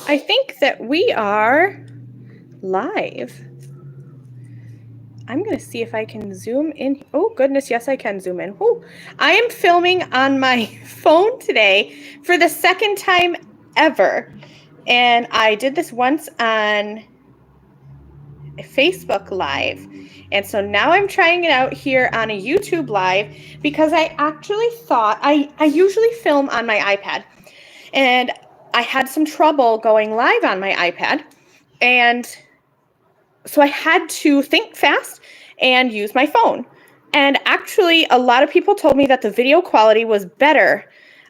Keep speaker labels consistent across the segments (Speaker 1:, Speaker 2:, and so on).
Speaker 1: I think that we are live. I'm going to see if I can zoom in. Oh, goodness, yes, I can zoom in. Woo. I am filming on my phone today for the second time ever. And I did this once on Facebook Live. And so now I'm trying it out here on a YouTube Live because I actually thought I usually film on my iPad. And I had some trouble going live on my iPad. And so I had to think fast and use my phone. And actually, a lot of people told me that the video quality was better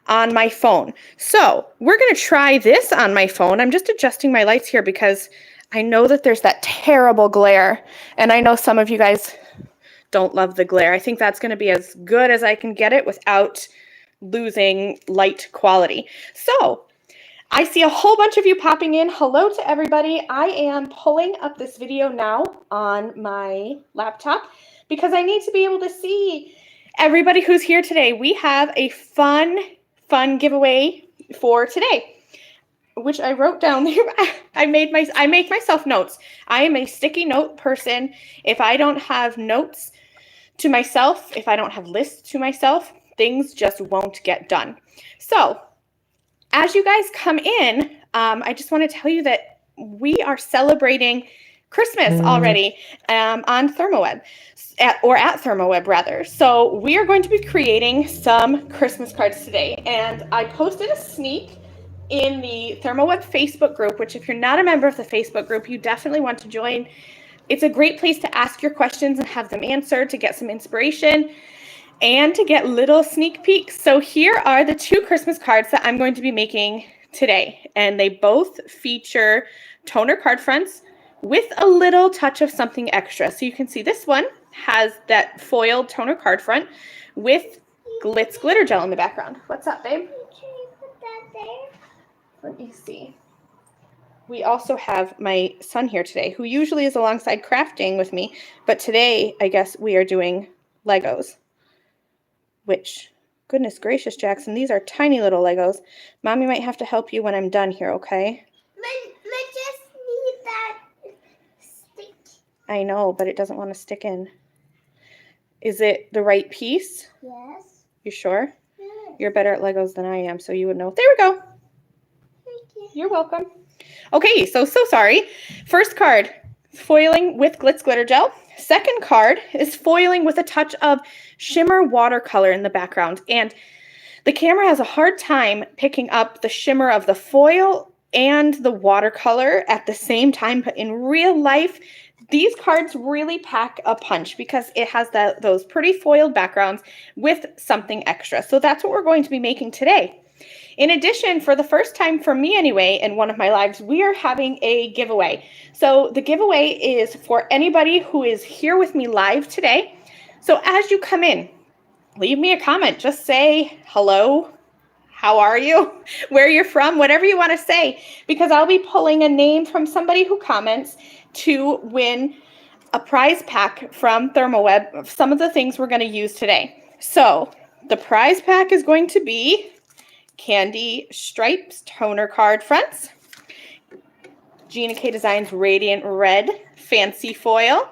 Speaker 1: on my phone. So we're going to try this on my phone. I'm just adjusting my lights here because I know that there's that terrible glare. And I know some of you guys don't love the glare. I think that's going to be as good as I can get it without losing light quality. So I see a whole bunch of you popping in. Hello to everybody. I am pulling up this video now on my laptop because I need to be able to see everybody who's here today. We have a fun giveaway for today, which I wrote down there. I make myself notes. I am a sticky note person. If I don't have notes to myself, if I don't have lists to myself, things just won't get done. So as you guys come in, I just want to tell you that we are celebrating Christmas already on ThermoWeb, at ThermoWeb rather. So we are going to be creating some Christmas cards today. And I posted a sneak in the ThermoWeb Facebook group, which if you're not a member of the Facebook group, you definitely want to join. It's a great place to ask your questions and have them answered, to get some inspiration, and to get little sneak peeks. So here are the two Christmas cards that I'm going to be making today. And they both feature toner card fronts with a little touch of something extra. So you can see this one has that foiled toner card front with glitz glitter gel in the background. What's up, babe?
Speaker 2: Can you put that there?
Speaker 1: Let me see. We also have my son here today, who usually is alongside crafting with me. But today, I guess we are doing Legos. Which, goodness gracious, Jackson, these are tiny little Legos. Mommy might have to help you when I'm done here, okay?
Speaker 2: Let's just need that stick.
Speaker 1: I know, but it doesn't want to stick in. Is it the right piece?
Speaker 2: Yes.
Speaker 1: You sure?
Speaker 2: Yes.
Speaker 1: You're better at Legos than I am, so you would know. There we go.
Speaker 2: Thank you.
Speaker 1: You're welcome. Okay, so sorry. First card, foiling with glitz glitter gel. Second card is foiling with a touch of shimmer watercolor in the background. And the camera has a hard time picking up the shimmer of the foil and the watercolor at the same time. But in real life, these cards really pack a punch because it has those pretty foiled backgrounds with something extra. So that's what we're going to be making today. In addition, for the first time for me anyway, in one of my lives, we are having a giveaway. So the giveaway is for anybody who is here with me live today. So as you come in, leave me a comment. Just say hello, how are you, where you're from, whatever you want to say, because I'll be pulling a name from somebody who comments to win a prize pack from ThermoWeb of some of the things we're going to use today. So the prize pack is going to be Candy Stripes Toner Card Fronts, Gina K Designs Radiant Red Fancy Foil,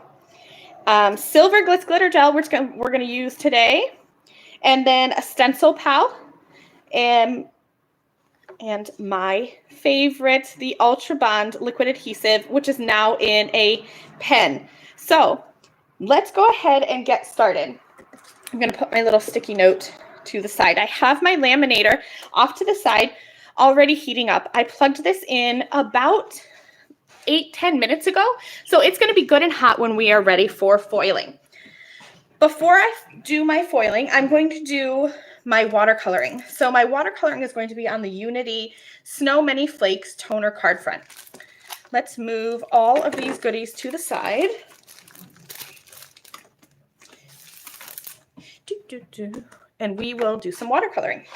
Speaker 1: Silver Glitz Glitter Gel we're going to use today, and then a Stencil Pal, and my favorite, the Ultra Bond Liquid Adhesive, which is now in a pen. So let's go ahead and get started. I'm going to put my little sticky note to the side. I have my laminator off to the side already heating up. I plugged this in about 8-10 minutes ago, so it's going to be good and hot when we are ready for foiling. Before I do my foiling, I'm going to do my watercoloring. So my watercoloring is going to be on the Unity Snow Many Flakes toner card front. Let's move all of these goodies to the side. And we will do some watercoloring.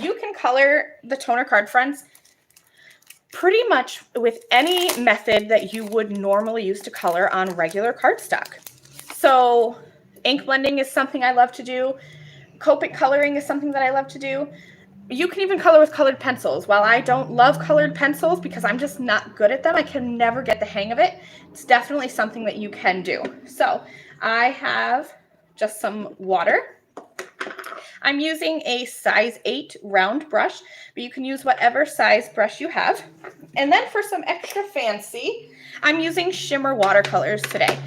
Speaker 1: You can color the toner card fronts pretty much with any method that you would normally use to color on regular cardstock. So ink blending is something I love to do. Copic coloring is something that I love to do. you can even color with colored pencils. While I don't love colored pencils because I'm just not good at them, I can never get the hang of it. It's definitely something that you can do. So I have just some water. I'm using a size 8 round brush, but you can use whatever size brush you have. And then for some extra fancy, I'm using shimmer watercolors today.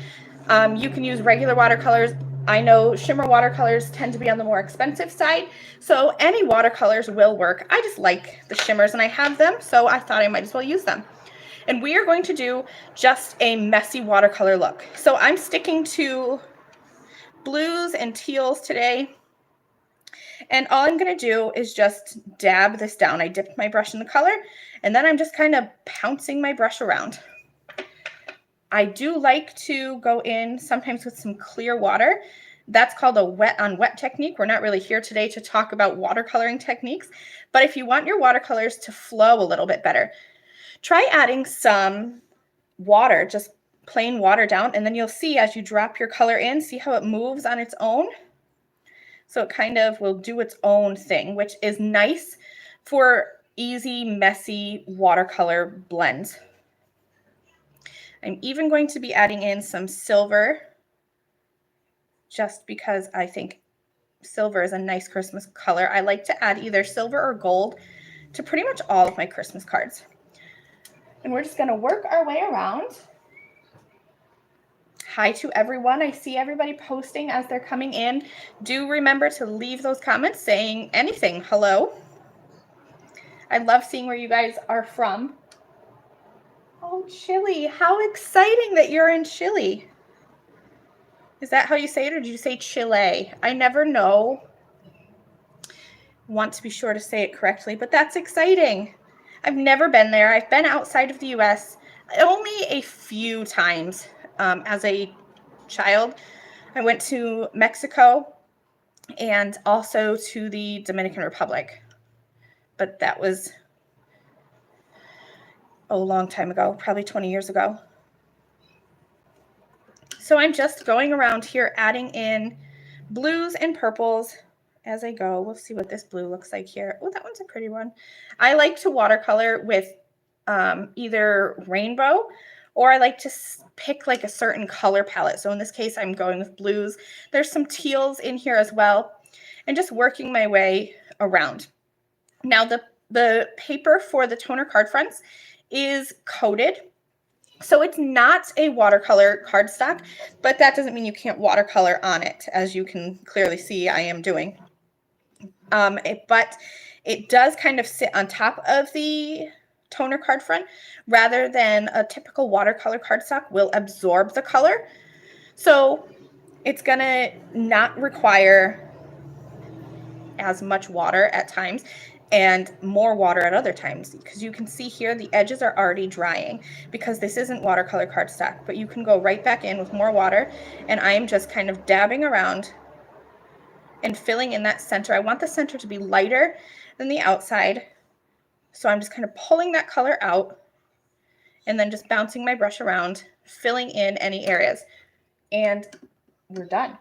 Speaker 1: You can use regular watercolors. I know shimmer watercolors tend to be on the more expensive side, so any watercolors will work. I just like the shimmers and I have them, so I thought I might as well use them. And we are going to do just a messy watercolor look. So I'm sticking to blues and teals today. And all I'm going to do is just dab this down. I dipped my brush in the color, and then I'm just kind of pouncing my brush around. I do like to go in sometimes with some clear water. That's called a wet on wet technique. We're not really here today to talk about watercoloring techniques, but if you want your watercolors to flow a little bit better, try adding some water, just plain water down, and then you'll see as you drop your color in, see how it moves on its own? So it kind of will do its own thing, which is nice for easy, messy watercolor blends. I'm even going to be adding in some silver just because I think silver is a nice Christmas color. I like to add either silver or gold to pretty much all of my Christmas cards. And we're just going to work our way around. Hi to everyone. I see everybody posting as they're coming in. Do remember to leave those comments saying anything. Hello. I love seeing where you guys are from. Oh, Chile. How exciting that you're in Chile. Is that how you say it, or did you say Chile? I never know. Want to be sure to say it correctly, but that's exciting. I've never been there. I've been outside of the US only a few times as a child. I went to Mexico and also to the Dominican Republic, but that was a long time ago, probably 20 years ago. So I'm just going around here adding in blues and purples as I go. We'll see what this blue looks like here. Oh, that one's a pretty one. I like to watercolor with either rainbow, or I like to pick like a certain color palette. So in this case, I'm going with blues. There's some teals in here as well, and just working my way around. Now the paper for the toner card fronts is coated. So it's not a watercolor cardstock, but that doesn't mean you can't watercolor on it, as you can clearly see I am doing. But it does kind of sit on top of the toner card front rather than a typical watercolor cardstock will absorb the color. So it's gonna not require as much water at times and more water at other times, because you can see here the edges are already drying because this isn't watercolor cardstock, but you can go right back in with more water, and I am just kind of dabbing around and filling in that center. I want the center to be lighter than the outside, so I'm just kind of pulling that color out and then just bouncing my brush around, filling in any areas, and we're done.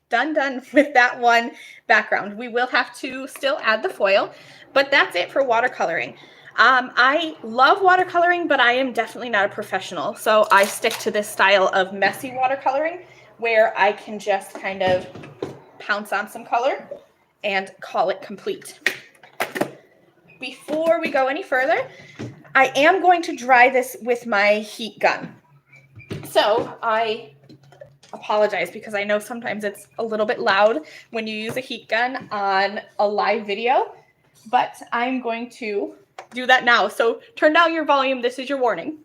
Speaker 1: Done with that one background. We will have to still add the foil, but that's it for watercoloring. I love watercoloring, but I am definitely not a professional. So I stick to this style of messy watercoloring where I can just kind of pounce on some color and call it complete. Before we go any further, I am going to dry this with my heat gun. So I apologize because I know sometimes it's a little bit loud when you use a heat gun on a live video, but I'm going to do that now. So turn down your volume. This is your warning.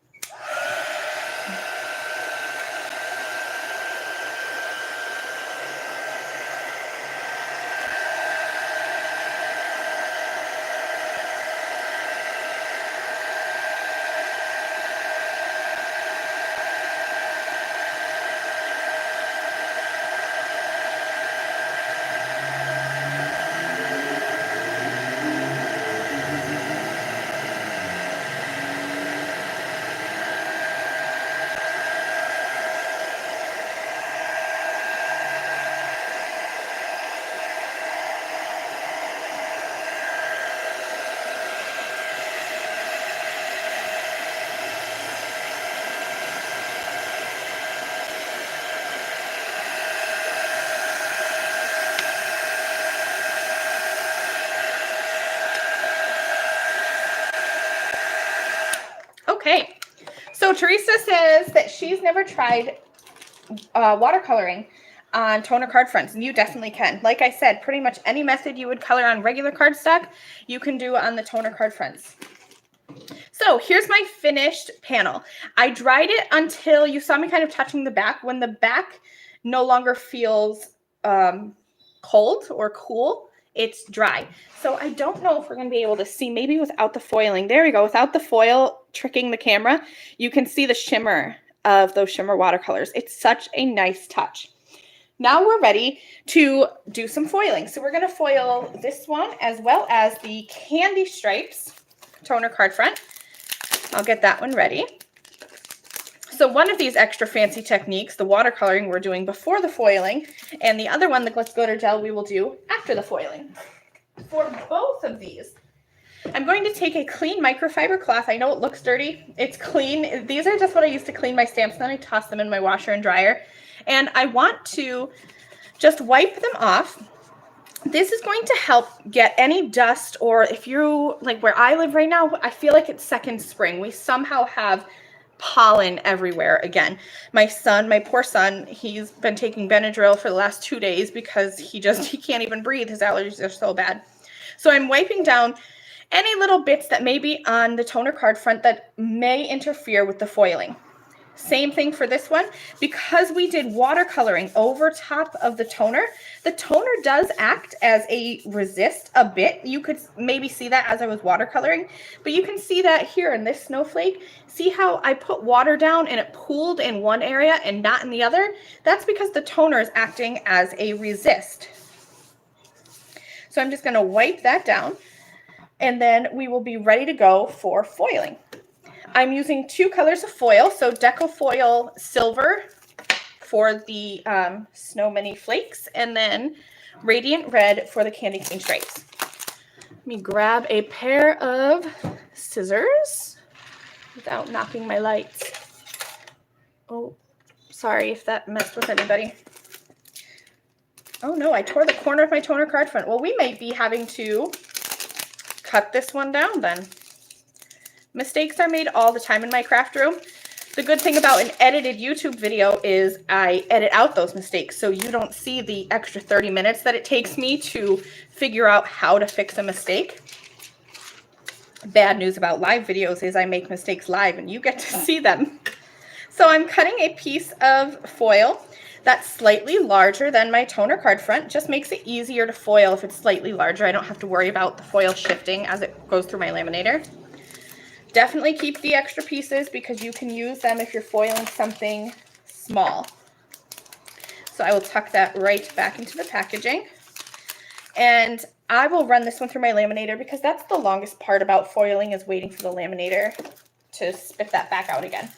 Speaker 1: Okay, so Teresa says that she's never tried watercoloring on toner card fronts, and you definitely can. Like I said, pretty much any method you would color on regular cardstock, you can do on the toner card fronts. So here's my finished panel. I dried it until you saw me kind of touching the back. When the back no longer feels cold or cool, it's dry. So I don't know if we're going to be able to see, maybe without the foiling. There we go. Without the foil tricking the camera, you can see the shimmer of those shimmer watercolors. It's such a nice touch. Now we're ready to do some foiling. So we're going to foil this one as well as the Candy Stripes toner card front. I'll get that one ready. So one of these extra fancy techniques, the watercoloring, we're doing before the foiling, and the other one, the Glitz Glitter Gel, we will do after the foiling. For both of these, I'm going to take a clean microfiber cloth. I know it looks dirty. It's clean. These are just what I use to clean my stamps, then I toss them in my washer and dryer. And I want to just wipe them off. This is going to help get any dust, or if you, like where I live right now, I feel like it's second spring. We somehow have pollen everywhere again. My poor son, he's been taking Benadryl for the last 2 days because he can't even breathe. His allergies are so bad. So I'm wiping down any little bits that may be on the toner card front that may interfere with the foiling. Same thing for this one. Because we did watercoloring over top of the toner does act as a resist a bit. You could maybe see that as I was watercoloring, but you can see that here in this snowflake. See how I put water down and it pooled in one area and not in the other? That's because the toner is acting as a resist. So I'm just going to wipe that down, and then we will be ready to go for foiling. I'm using 2 colors of foil, so Deco Foil Silver for the Snow Mini Flakes, and then Radiant Red for the Candy Cane Stripes. Let me grab a pair of scissors without knocking my lights. Oh, sorry if that messed with anybody. Oh no, I tore the corner of my toner card front. Well, we may be having to cut this one down then. Mistakes are made all the time in my craft room. The good thing about an edited YouTube video is I edit out those mistakes, so you don't see the extra 30 minutes that it takes me to figure out how to fix a mistake. Bad news about live videos is I make mistakes live and you get to see them. So I'm cutting a piece of foil that's slightly larger than my toner card front. Just makes it easier to foil if it's slightly larger. I don't have to worry about the foil shifting as it goes through my laminator. Definitely keep the extra pieces because you can use them if you're foiling something small. So I will tuck that right back into the packaging. And I will run this one through my laminator because that's the longest part about foiling, is waiting for the laminator to spit that back out again.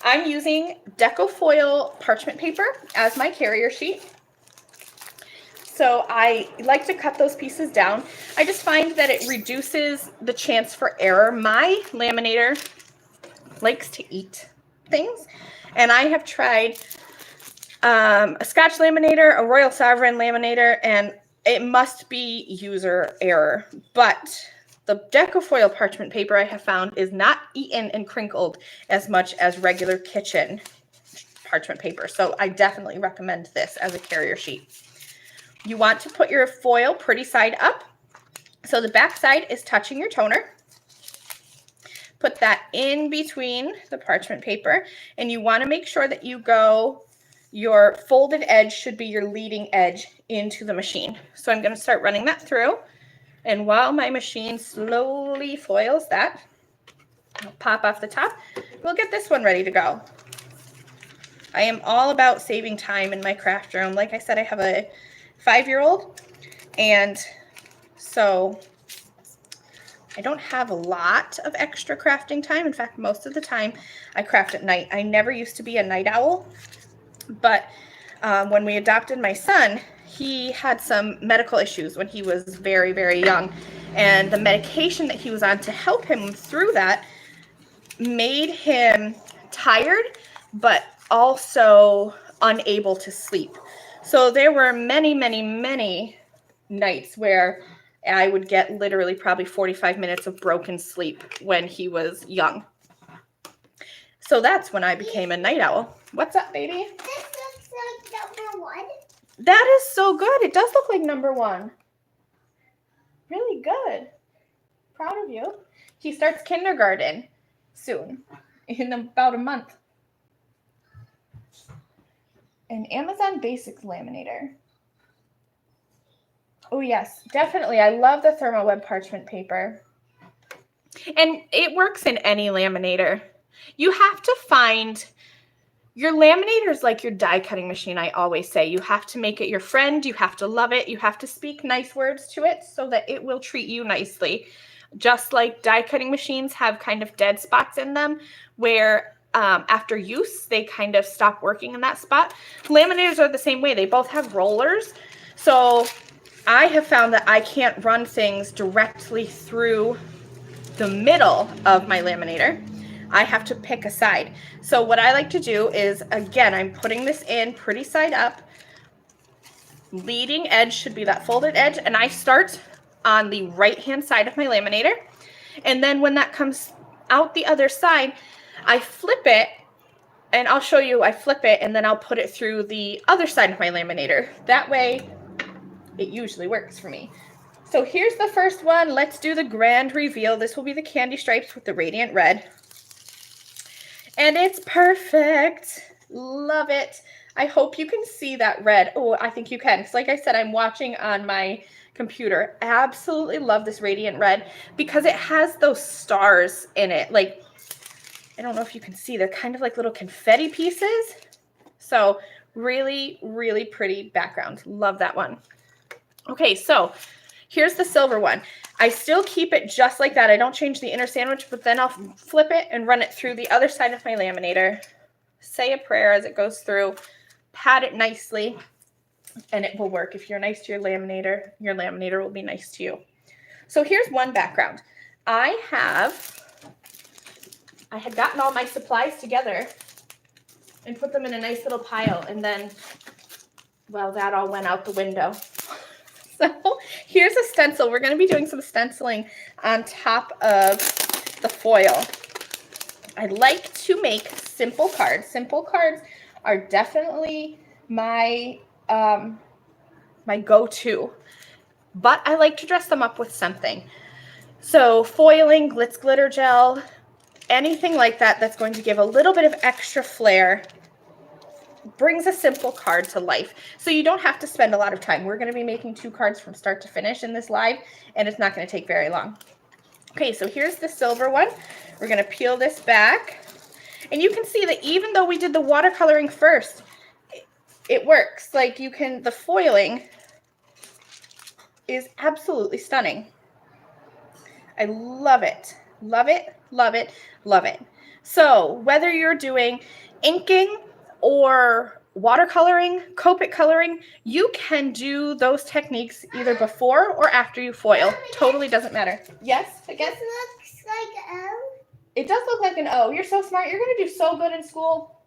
Speaker 1: I'm using Deco Foil parchment paper as my carrier sheet. So I like to cut those pieces down. I just find that it reduces the chance for error. My laminator likes to eat things, and I have tried a Scotch laminator, a Royal Sovereign laminator, and it must be user error. But the Deco Foil parchment paper I have found is not eaten and crinkled as much as regular kitchen parchment paper. So I definitely recommend this as a carrier sheet. You want to put your foil pretty side up, so the back side is touching your toner. Put that in between the parchment paper, and you want to make sure that your folded edge should be your leading edge into the machine. So I'm going to start running that through, and while my machine slowly foils that, I'll pop off the top. We'll get this one ready to go. I am all about saving time in my craft room. Like I said, I have a 5-year-old, and so I don't have a lot of extra crafting time. In fact, most of the time I craft at night. I never used to be a night owl, but when we adopted my son, he had some medical issues when he was very, very young, and the medication that he was on to help him through that made him tired, but also unable to sleep. So there were many, many, many nights where I would get literally probably 45 minutes of broken sleep when he was young. So that's when I became a night owl. What's up, baby?
Speaker 2: This looks like number 1.
Speaker 1: That is so good. It does look like number 1. Really good. Proud of you. He starts kindergarten soon, in about a month. An Amazon Basics laminator. Oh yes, definitely. I love the thermal web parchment paper. And it works in any laminator. You have to find your laminator is like your die cutting machine, I always say. You have to make it your friend. You have to love it. You have to speak nice words to it so that it will treat you nicely. Just like die cutting machines have kind of dead spots in them where after use, they kind of stop working in that spot. Laminators are the same way. They both have rollers. So I have found that I can't run things directly through the middle of my laminator. I have to pick a side. So what I like to do is, again, I'm putting this in pretty side up. Leading edge should be that folded edge, and I start on the right-hand side of my laminator. And then when that comes out the other side, I flip it, and I'll show you, I flip it, and then I'll put it through the other side of my laminator. That way, it usually works for me. So here's the first one. Let's do the grand reveal. This will be the candy stripes with the radiant red. And it's perfect. Love it. I hope you can see that red. Oh, I think you can. Because like I said, I'm watching on my computer. Absolutely love this radiant red because it has those stars in it. Like, I don't know if you can see. They're kind of like little confetti pieces. So really, really pretty background. Love that one. Okay, so here's the silver one. I still keep it just like that. I don't change the inner sandwich, but then I'll flip it and run it through the other side of my laminator. Say a prayer as it goes through. Pat it nicely, and it will work. If you're nice to your laminator will be nice to you. So here's one background. I had gotten all my supplies together and put them in a nice little pile, and then, well, that all went out the window. So here's a stencil. We're going to be doing some stenciling on top of the foil. I like to make simple cards. Simple cards are definitely my my go-to, but I like to dress them up with something. So foiling, glitz glitter gel, anything like that that's going to give a little bit of extra flair brings a simple card to life. So you don't have to spend a lot of time. We're going to be making 2 cards from start to finish in this live, and it's not going to take very long. Okay, so here's the silver one. We're going to peel this back. And you can see that even though we did the watercoloring first, it works. Like the foiling is absolutely stunning. I love it. Love it, love it, love it. So whether you're doing inking or watercoloring, Copic coloring, you can do those techniques either before or after you foil. Totally doesn't matter. Yes, I guess?
Speaker 2: This looks like an O.
Speaker 1: It does look like an O. You're so smart. You're going to do so good in school.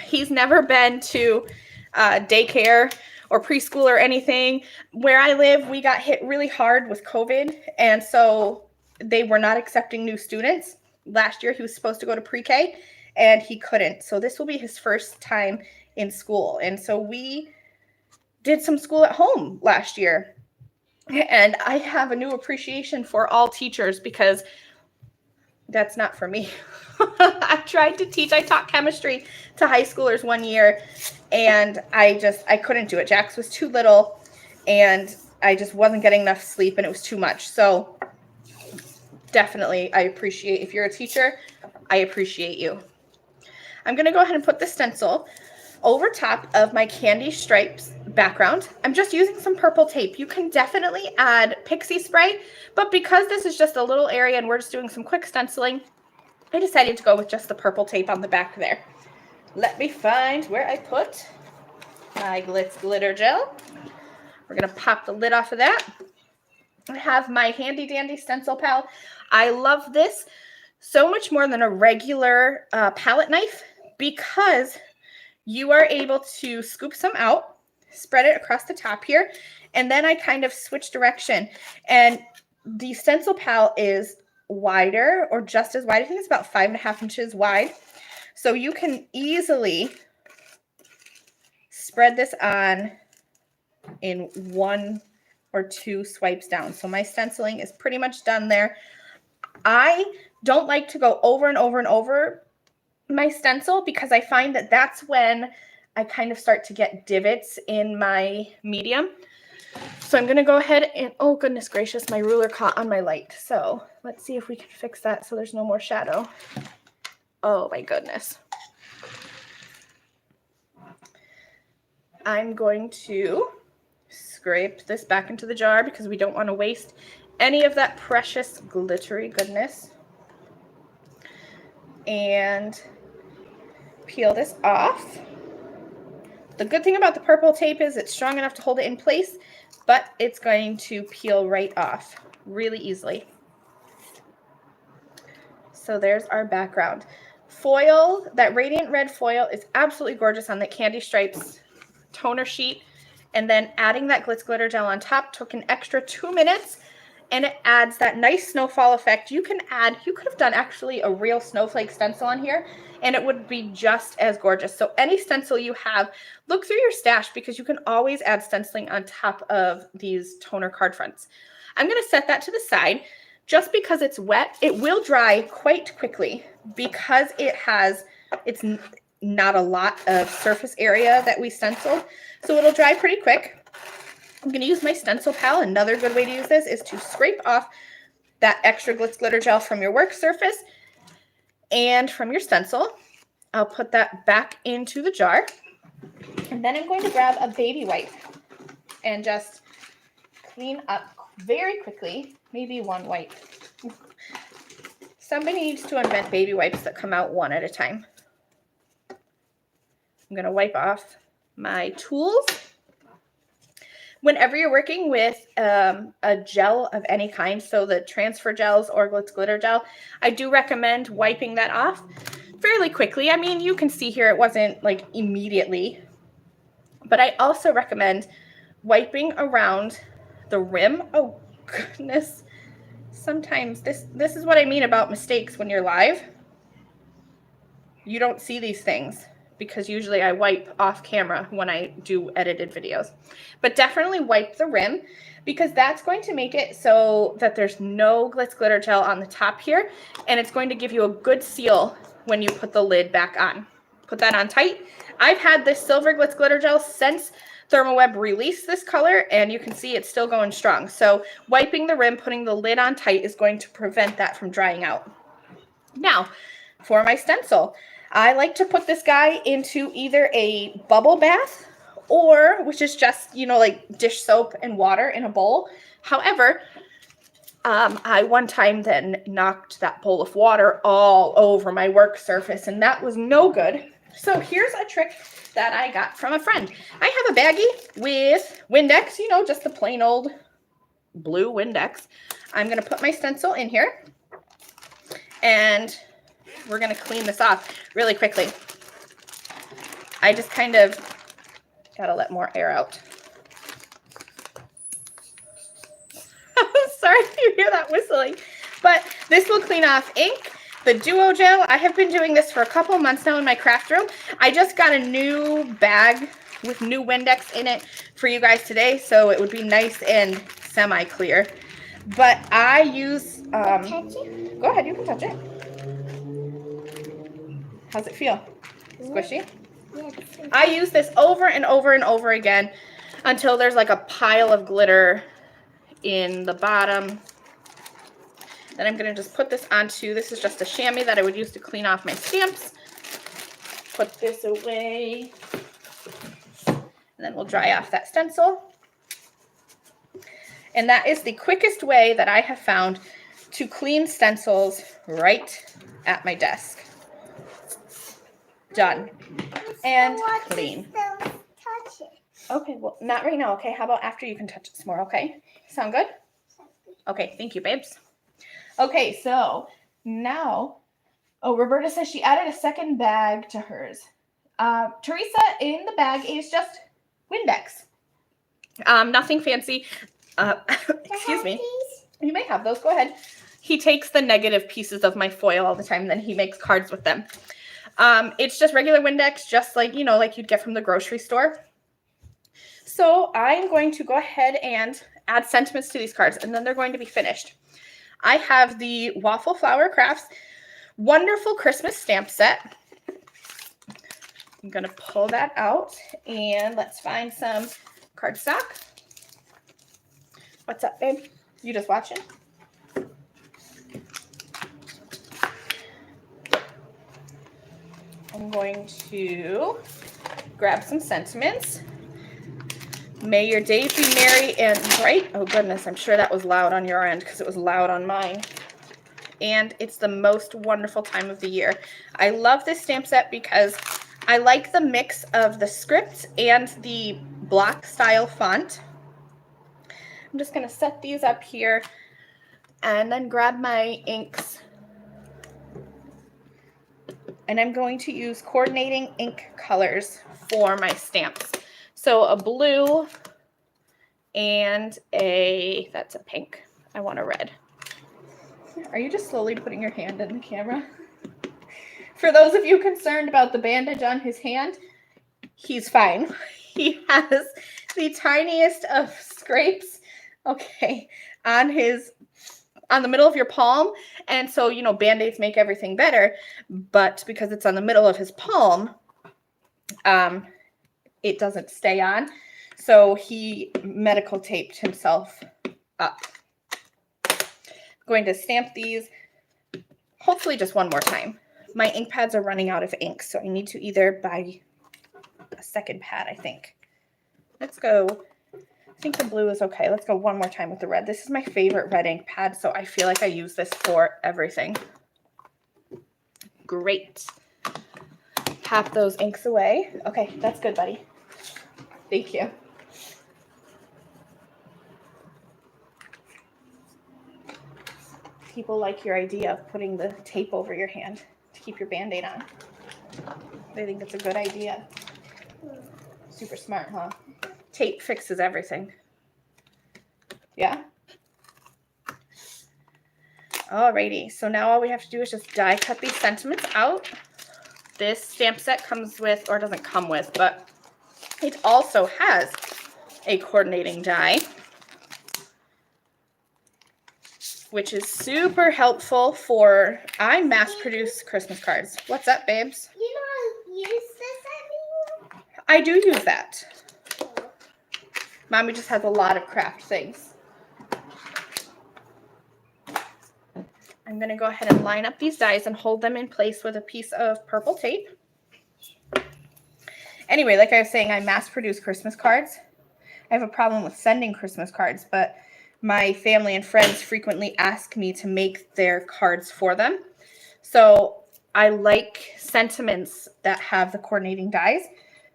Speaker 1: He's never been to daycare or preschool or anything. Where I live, we got hit really hard with COVID, and so they were not accepting new students. Last year, he was supposed to go to pre-K, and he couldn't. So this will be his first time in school. And so we did some school at home last year. And I have a new appreciation for all teachers because that's not for me. I tried to teach. I taught chemistry to high schoolers one year, and I couldn't do it. Jax was too little, and I just wasn't getting enough sleep, and it was too much. So definitely, I appreciate, if you're a teacher, I appreciate you. I'm going to go ahead and put the stencil over top of my candy stripes background. I'm just using some purple tape. You can definitely add pixie spray, but because this is just a little area and we're just doing some quick stenciling, I decided to go with just the purple tape on the back there. Let me find where I put my glitz glitter gel. We're going to pop the lid off of that. I have my handy dandy stencil pal. I love this so much more than a regular palette knife because you are able to scoop some out, spread it across the top here, and then I kind of switch direction. And the stencil pal is wider or just as wide. I think it's about 5.5 inches wide. So you can easily spread this on in 1 or 2 swipes down. So my stenciling is pretty much done there. I don't like to go over and over and over my stencil because I find that that's when I kind of start to get divots in my medium. So I'm going to go ahead and, oh goodness gracious, my ruler caught on my light. So let's see if we can fix that so there's no more shadow. Oh my goodness. I'm going to scrape this back into the jar because we don't want to waste any of that precious glittery goodness. And peel this off. The good thing about the purple tape is it's strong enough to hold it in place, but it's going to peel right off really easily. So there's our background. Foil, that radiant red foil is absolutely gorgeous on the Candy Stripes toner sheet. And then adding that glitz glitter gel on top took an extra 2 minutes, and it adds that nice snowfall effect. You could have done actually a real snowflake stencil on here, and it would be just as gorgeous. So any stencil you have, look through your stash because you can always add stenciling on top of these toner card fronts. I'm going to set that to the side. Just because it's wet, it will dry quite quickly because it's not a lot of surface area that we stenciled. So it'll dry pretty quick. I'm going to use my stencil pal. Another good way to use this is to scrape off that extra glitz glitter gel from your work surface and from your stencil. I'll put that back into the jar. And then I'm going to grab a baby wipe and just clean up very quickly. Maybe 1 wipe. Somebody needs to invent baby wipes that come out 1 at a time. I'm going to wipe off my tools. Whenever you're working with a gel of any kind, so the transfer gels or glitz glitter gel, I do recommend wiping that off fairly quickly. I mean, you can see here it wasn't like immediately, but I also recommend wiping around the rim. Oh goodness. Sometimes this is what I mean about mistakes when you're live. You don't see these things because usually I wipe off camera when I do edited videos. But definitely wipe the rim because that's going to make it so that there's no glitz glitter gel on the top here, and it's going to give you a good seal when you put the lid back on. Put that on tight. I've had this silver glitz glitter gel since ThermoWeb released this color, and you can see it's still going strong. So wiping the rim, putting the lid on tight is going to prevent that from drying out. Now, for my stencil, I like to put this guy into either a bubble bath or, which is just, you know, like dish soap and water in a bowl. However, I one time then knocked that bowl of water all over my work surface, and that was no good. So here's a trick that I got from a friend. I have a baggie with Windex, you know, just the plain old blue Windex. I'm going to put my stencil in here, and we're going to clean this off really quickly. I just kind of got to let more air out. Sorry if you hear that whistling, but this will clean off ink. The Duo Gel, I have been doing this for a couple months now in my craft room. I just got a new bag with new Windex in it for you guys today, so it would be nice and semi-clear. But I use,
Speaker 2: Touch it?
Speaker 1: Go ahead, you can touch it. How's it feel? Squishy?
Speaker 2: Yeah,
Speaker 1: I use this over and over and over again until there's like a pile of glitter in the bottom. Then I'm going to just put this onto, this is just a chamois that I would use to clean off my stamps. Put this away. And then we'll dry off that stencil. And that is the quickest way that I have found to clean stencils right at my desk. Done. And clean.
Speaker 2: Touch it.
Speaker 1: Okay, well, not right now, okay? How about after you can touch it some more, okay? Sound good? Okay, thank you, babes. Okay, so now, oh, Roberta says she added a second bag to hers. Teresa, in the bag is just Windex. Nothing fancy. Excuse me. You may have those. Go ahead. he takes the negative pieces of my foil all the time, and then he makes cards with them. It's just regular Windex, just like, you know, like you'd get from the grocery store. So I'm going to go ahead and add sentiments to these cards, and then they're going to be finished. I have the Waffle Flower Crafts Wonderful Christmas Stamp Set. I'm going to pull that out, and let's find some cardstock. What's up, babe? You just watching? I'm going to grab some sentiments. May your day be merry and bright. Oh goodness, I'm sure that was loud on your end because it was loud on mine. And it's the most wonderful time of the year. I love this stamp set because I like the mix of the script and the block style font. I'm just going to set these up here and then grab my inks. And I'm going to use coordinating ink colors for my stamps. So a blue and that's a pink. I want a red. Are you just slowly putting your hand in the camera? For those of you concerned about the bandage on his hand, he's fine. He has the tiniest of scrapes, okay, on the middle of your palm. And so, you know, Band-Aids make everything better, but because it's on the middle of his palm, it doesn't stay on. So he medical taped himself up. I'm going to stamp these hopefully just one more time. My ink pads are running out of ink, so I need to either buy a second pad, I think. Let's go. I think the blue is okay. Let's go one more time with the red. This is my favorite red ink pad, so I feel like I use this for everything. Great. Tap those inks away. Okay, that's good, buddy. Thank you. People like your idea of putting the tape over your hand to keep your Band-Aid on. They think it's a good idea. Super smart, huh? Tape fixes everything. Yeah? Alrighty, so now all we have to do is just die cut these sentiments out. This stamp set comes with, or doesn't come with, but it also has a coordinating die, which is super helpful for, I mass produce Christmas cards. What's up, babes?
Speaker 2: You don't use this anymore?
Speaker 1: I do use that. Mommy just has a lot of craft things. I'm going to go ahead and line up these dies and hold them in place with a piece of purple tape. Anyway, like I was saying, I mass produce Christmas cards. I have a problem with sending Christmas cards, but my family and friends frequently ask me to make their cards for them. So I like sentiments that have the coordinating dies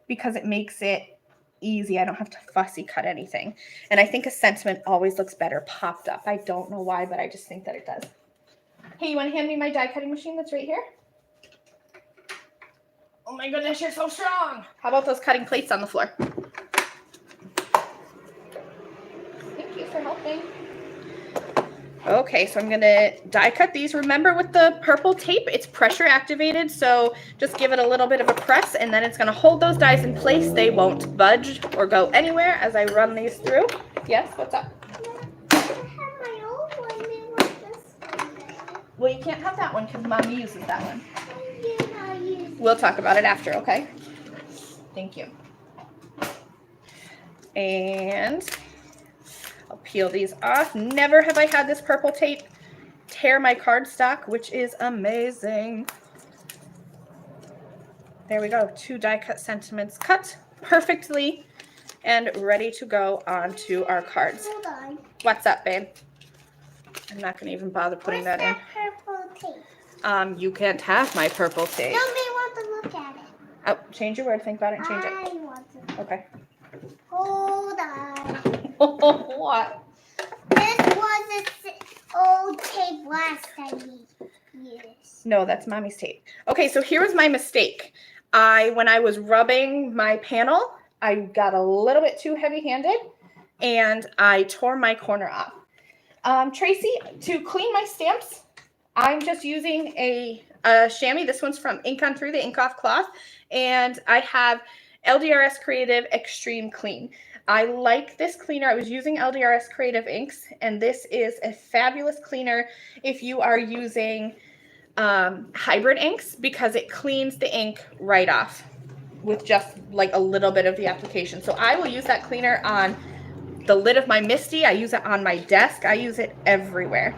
Speaker 1: because it makes it easy. I don't have to fussy cut anything. And I think a sentiment always looks better popped up. I don't know why, but I just think that it does. Hey, you want to hand me my die cutting machine that's right here? Oh my goodness, you're so strong. How about those cutting plates on the floor? Thank you for helping. Okay, so I'm going to die cut these. Remember with the purple tape, it's pressure activated, so just give it a little bit of a press, and then it's going to hold those dies in place. They won't budge or go anywhere as I run these through. Yes, what's up? Well, you can't have that one because Mommy uses that one. We'll talk about it after, okay? Thank you. And I'll peel these off. Never have I had this purple tape tear my cardstock, which is amazing. There we go. 2 die cut sentiments cut perfectly and ready to go onto our cards.
Speaker 2: Hold on.
Speaker 1: What's up, babe? I'm not going to even bother putting that in.
Speaker 2: Purple tape?
Speaker 1: You can't have my purple tape.
Speaker 2: Nobody wants to look at it.
Speaker 1: Oh, change your word. Think about it and change it.
Speaker 2: I want to.
Speaker 1: Okay.
Speaker 2: Hold on.
Speaker 1: What?
Speaker 2: This was old tape last time we used.
Speaker 1: No, that's Mommy's tape. Okay, so here was my mistake. When I was rubbing my panel, I got a little bit too heavy-handed, and I tore my corner off. Tracy, to clean my stamps, I'm just using a chamois. This one's from Ink On Through, the Ink Off cloth. And I have LDRS Creative Extreme Clean. I like this cleaner. I was using LDRS Creative inks, and this is a fabulous cleaner if you are using hybrid inks, because it cleans the ink right off with just like a little bit of the application. So I will use that cleaner on the lid of my Misty. I use it on my desk. I use it everywhere.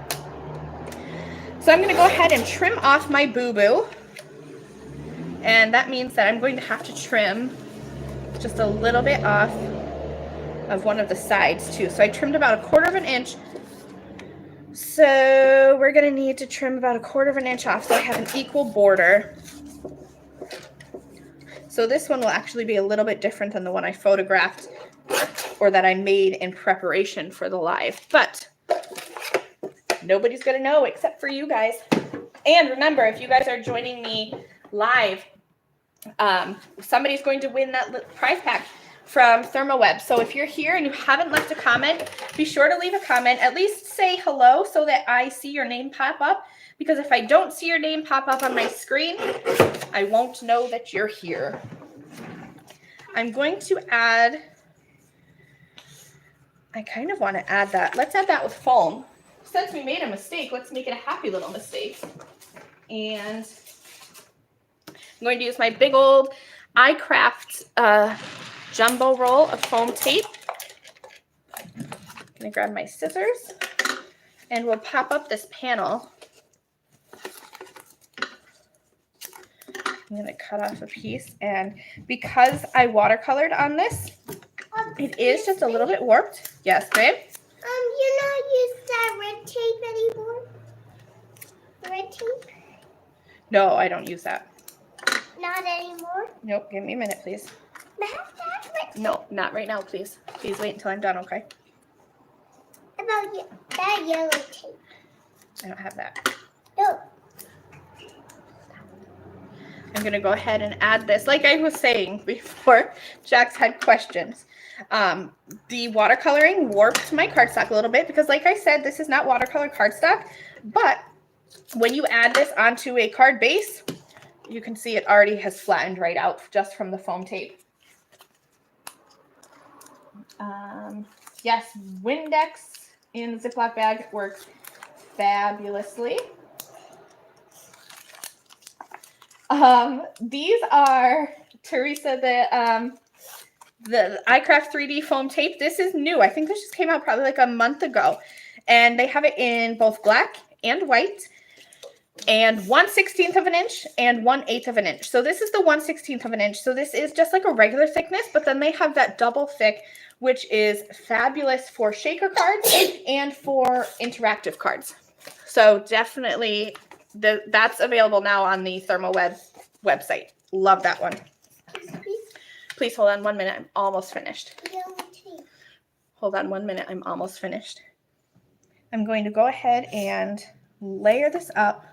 Speaker 1: So I'm going to go ahead and trim off my boo-boo. And that means that I'm going to have to trim just a little bit off of one of the sides too. So I trimmed about 1/4 inch. So we're going to need to trim about 1/4 inch off so I have an equal border. So this one will actually be a little bit different than the one I photographed or that I made in preparation for the live. But nobody's going to know except for you guys. And remember, if you guys are joining me live, somebody's going to win that prize pack from ThermoWeb. So if you're here and you haven't left a comment, be sure to leave a comment. At least say hello so that I see your name pop up. Because if I don't see your name pop up on my screen, I won't know that you're here. I'm going to add, I kind of want to add that. Let's add that with foam. Since we made a mistake, let's make it a happy little mistake. And I'm going to use my big old Icraft jumbo roll of foam tape. I'm going to grab my scissors and we'll pop up this panel. I'm going to cut off a piece, and because I watercolored on this, it is just a little bit warped. Yes, babe?
Speaker 2: You not use that red tape anymore? Red tape?
Speaker 1: No, I don't use that.
Speaker 2: Not anymore?
Speaker 1: Nope, give me a minute, please. No, not right now, please. Please wait until I'm done, okay?
Speaker 2: About that yellow tape.
Speaker 1: I don't have that.
Speaker 2: No.
Speaker 1: I'm going to go ahead and add this. Like I was saying before, Jax had questions. The watercoloring warped my cardstock a little bit because, like I said, this is not watercolor cardstock. But when you add this onto a card base, you can see it already has flattened right out just from the foam tape. Yes, Windex in the Ziploc bag works fabulously. These are, Teresa, the Icraft 3D foam tape. This is new. I think this just came out probably like a month ago. And they have it in both black and white. And 1/16 of an inch and 1/8 of an inch. So this is the 1/16 of an inch. So this is just like a regular thickness, but then they have that double thick, which is fabulous for shaker cards and for interactive cards. So definitely that's available now on the ThermoWeb website. Love that one. Please hold on 1 minute. I'm almost finished. Hold on 1 minute. I'm almost finished. I'm going to go ahead and layer this up.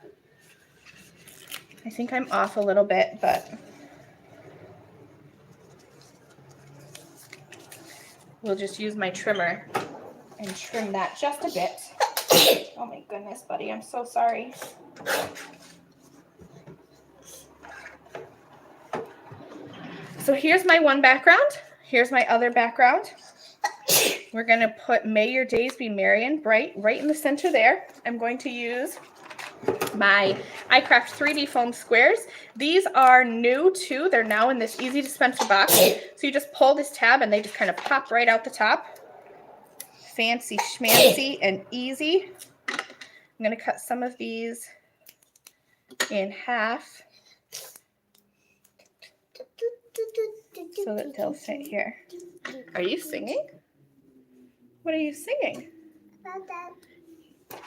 Speaker 1: I think I'm off a little bit, but we'll just use my trimmer and trim that just a bit. Oh my goodness, buddy, I'm so sorry. So here's my one background. Here's my other background. We're going to put May Your Days Be Merry and Bright right in the center there. I'm going to use my Icraft 3D foam squares. These are new too. They're now in this easy dispenser box. So you just pull this tab and they just kind of pop right out the top. Fancy schmancy and easy. I'm going to cut some of these in half so that they'll fit here. Are you singing? What are you singing?
Speaker 2: About that.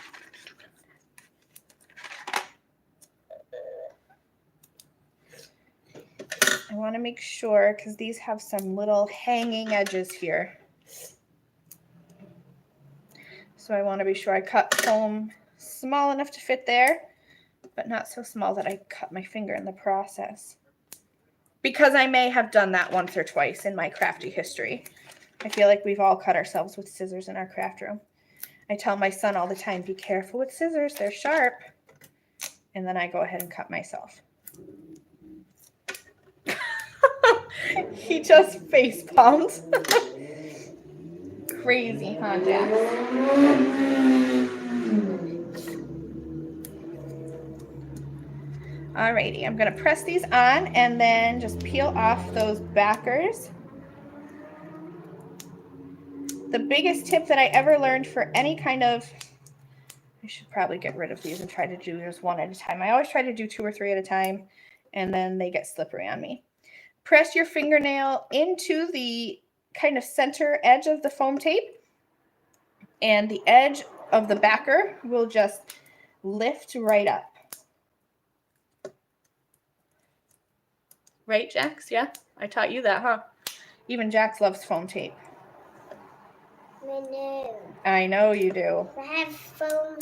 Speaker 1: I want to make sure, because these have some little hanging edges here. So I want to be sure I cut foam small enough to fit there, but not so small that I cut my finger in the process. Because I may have done that once or twice in my crafty history. I feel like we've all cut ourselves with scissors in our craft room. I tell my son all the time, be careful with scissors, they're sharp. And then I go ahead and cut myself. He just face palmed. Crazy, huh, Jax? Alrighty, I'm gonna press these on and then just peel off those backers. The biggest tip that I ever learned for any kind of, I should probably get rid of these and try to do just one at a time. I always try to do 2 or 3 at a time, and then they get slippery on me. Press your fingernail into the kind of center edge of the foam tape, and the edge of the backer will just lift right up. Right, Jax? Yeah? I taught you that, huh? Even Jax loves foam tape.
Speaker 2: I know.
Speaker 1: I know you do.
Speaker 2: I have foam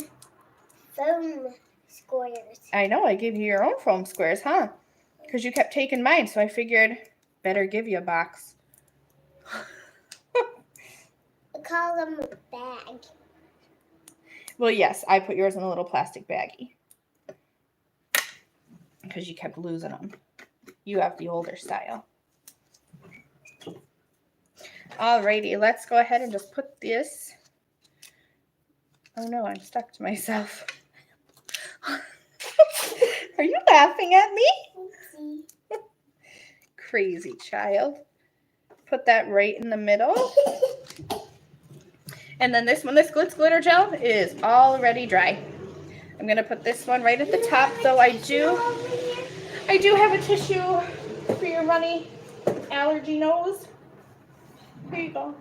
Speaker 2: squares.
Speaker 1: I know, I gave you your own foam squares, huh? Because you kept taking mine, so I figured better give you a box.
Speaker 2: I call them a bag.
Speaker 1: Well, yes, I put yours in a little plastic baggie. Because you kept losing them. You have the older style. Alrighty, let's go ahead and just put this. Oh no, I'm stuck to myself. Are you laughing at me? Crazy child. Put that right in the middle. And then this one, this glitz glitter gel is already dry. I'm gonna put this one right at the top, though I do have a tissue for your runny allergy nose. Here you go.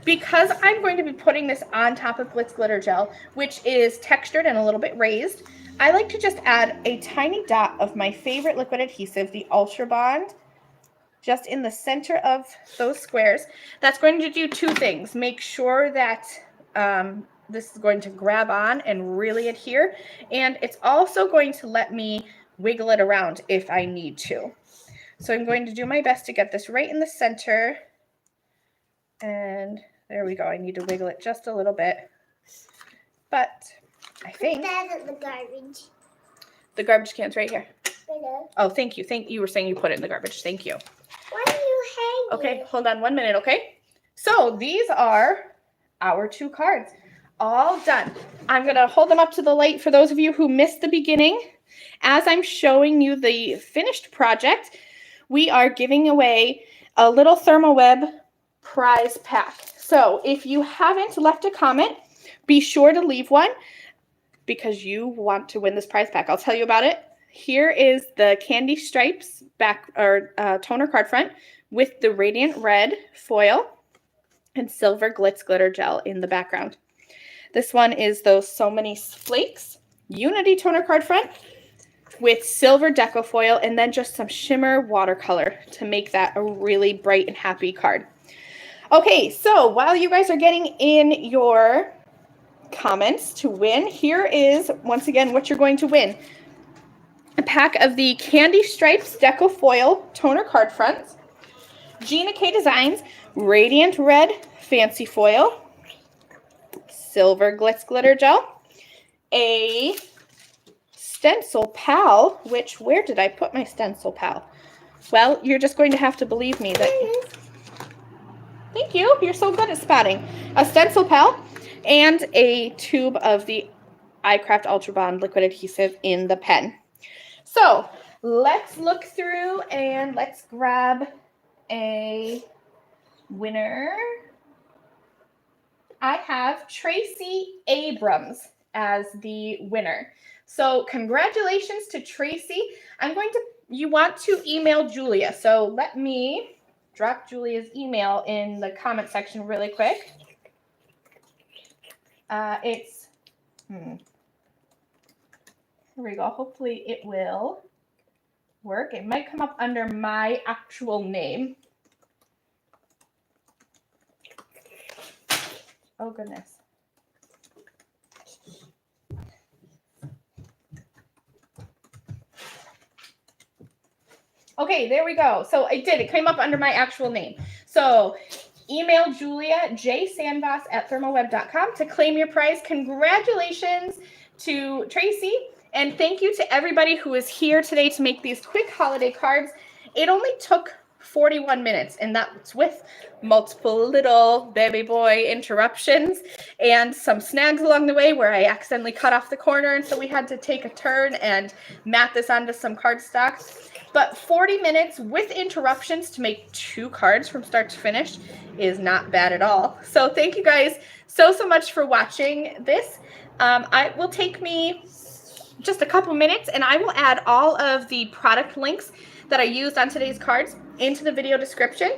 Speaker 1: Because I'm going to be putting this on top of glitz glitter gel, which is textured and a little bit raised, I like to just add a tiny dot of my favorite liquid adhesive, the Ultra Bond, just in the center of those squares. That's going to do 2 things. Make sure that this is going to grab on and really adhere, and it's also going to let me wiggle it around if I need to. So I'm going to do my best to get this right in the center, and there we go. I need to wiggle it just a little bit, but I think
Speaker 2: Put that in the garbage.
Speaker 1: the garbage can's right here.
Speaker 2: Hello.
Speaker 1: Oh, thank you. You were saying you put it in the garbage. Thank you.
Speaker 2: Why are you hanging?
Speaker 1: Okay, hold on 1 minute, okay? So these are our 2 cards, all done. I'm going to hold them up to the light for those of you who missed the beginning. As I'm showing you the finished project, we are giving away a little ThermoWeb prize pack. So if you haven't left a comment, be sure to leave one because you want to win this prize pack. I'll tell you about it. Here is the Candy Stripes back or toner card front with the Radiant Red foil and silver glitz glitter gel in the background. This one is those So Many Flakes Unity toner card front with silver deco foil and then just some shimmer watercolor to make that a really bright and happy card. Okay, so while you guys are getting in your comments to win, here is once again what you're going to win. A pack of the Candy Stripes Deco Foil Toner Card Fronts, Gina K Designs Radiant Red Fancy Foil, Silver Glitz Glitter Gel, a Stencil Pal, which, where did I put my Stencil Pal? Well, you're just going to have to believe me that... Thank you. You're so good at spotting. A Stencil Pal and a tube of the Icraft Ultra Bond liquid adhesive in the pen. So let's look through and let's grab a winner. I have Tracy Abrams as the winner. So congratulations to Tracy. You want to email Julia. So let me drop Julia's email in the comment section really quick. Here we go. Hopefully it will work. It might come up under my actual name. Oh, goodness. Okay, there we go. So it came up under my actual name. So email Julia, jsandvoss@thermalweb.com to claim your prize. Congratulations to Tracy, and thank you to everybody who is here today to make these quick holiday cards. It only took 41 minutes, and that's with multiple little baby boy interruptions and some snags along the way where I accidentally cut off the corner, and so we had to take a turn and mat this onto some cardstock. But 40 minutes with interruptions to make 2 cards from start to finish is not bad at all. So thank you guys so much for watching this. It will take me just a couple minutes, and I will add all of the product links that I used on today's cards into the video description.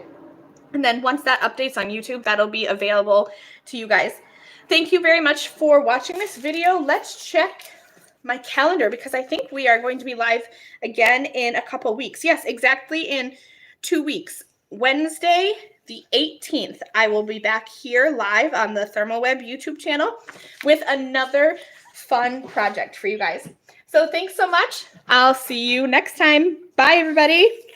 Speaker 1: And then once that updates on YouTube, that'll be available to you guys. Thank you very much for watching this video. Let's check my calendar because I think we are going to be live again in a couple weeks. Yes, exactly in 2 weeks. Wednesday, the 18th, I will be back here live on the ThermalWeb YouTube channel with another fun project for you guys. So thanks so much. I'll see you next time. Bye, everybody.